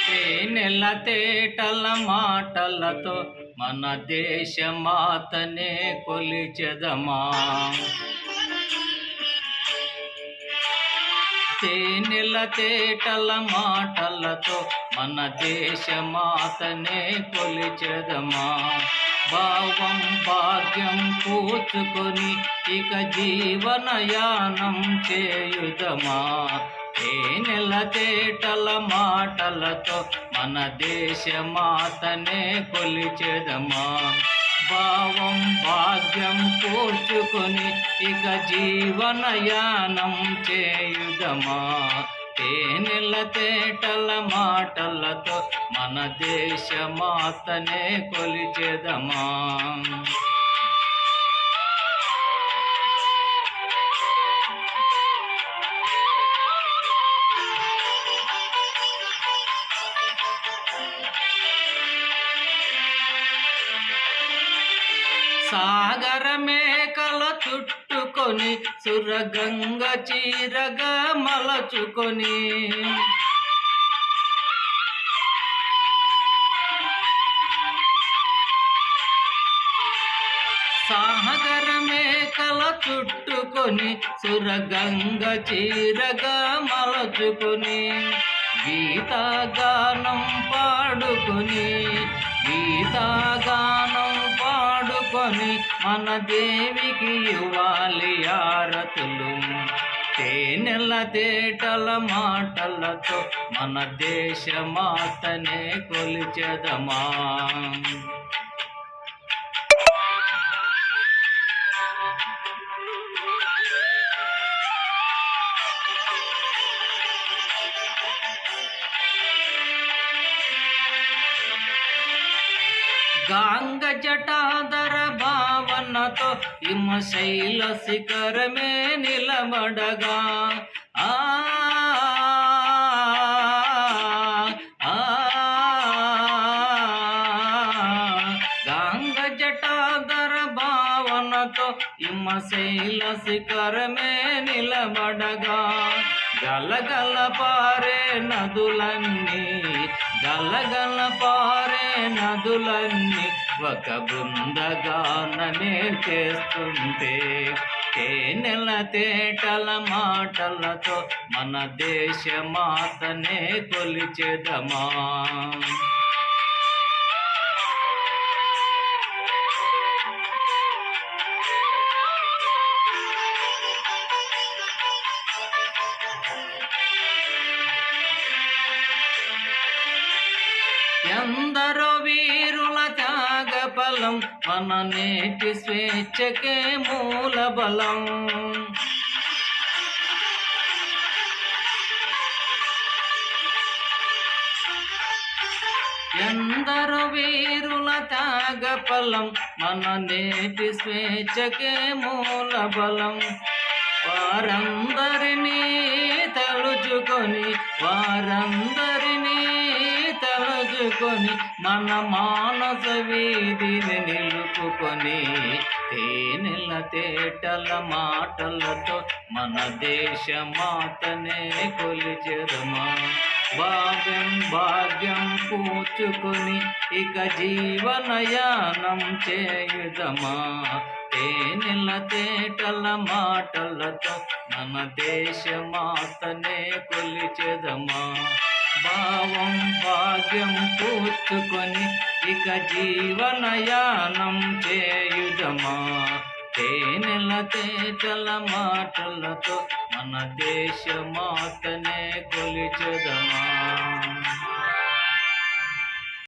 తేనెల తేటల మాటలతో మన దేశ మాతనే కొలిచెదమా. తేనెల తేటల మాటలతో మన దేశ మాతనే కొలిచెదమా. భావం భాగ్యం కూర్చుకొని ఇక జీవనయానం చేయుదమా. తేనెల తేటల మాటలతో మన దేశ మాతనే కొలిచెదమా. భావం భాగ్యం కూర్చుకొని ఇక జీవనయానం చేయుదమా. తేనెల తేటల మాటలతో మన దేశ మాతనే కొలిచెదమా. సాగర మేకల చుట్టుకొని సురగంగ చీరగా మలచుకొని. సాగర మేకల చుట్టుకొని సురగంగ చీరగా మలచుకొని. గీతాగానం పాడుకొని గీతాగానం పాడుకొని మన దేవికి ఇవ్వాలి ఆరతులు. తేనెల తేటల మాటలతో మన దేశ మాతనే కొలిచెదమా. గాంగ జటాధర భావనతో హిమశైల శిఖరమే నిలబడగా. గాంగ జటాధర భావనతో హిమశైల శిఖరమే నిలబడగా. గలగల పారే నదులన్నీ గలగల పారే నదులన్నీ ఒక బృందగానమే చేస్తుంటే. తేనెల తేటల మాటలతో మన దేశ మాతనే కొలిచెదమా. ఎందరో వీరుల త్యాగ ఫలం మన నేటి స్వేచ్ఛకే మూల బలం. ఎందరో వీరుల త్యాగ ఫలం మన నేటి స్వేచ్ఛకే మూల బలం. వారందరినీ తలుచుకొని మన మానస వీధిని నిలుపుకొని. తేనెల తేటల మాటలతో మన దేశ మాతనే కొలిచెదమా. భాగ్యం భాగ్యం కూర్చుకొని ఇక జీవనయానం చేయుదమా. తేనెల తేటల మాటలతో మన దేశ మాతనే కొలిచెదమా. భావం భాగ్యం కూర్చుకొని ఇక జీవనయానం చేయుదమా. తేనెల తేటల మాటలతో మన దేశ మాతనే కొలిచెదమా.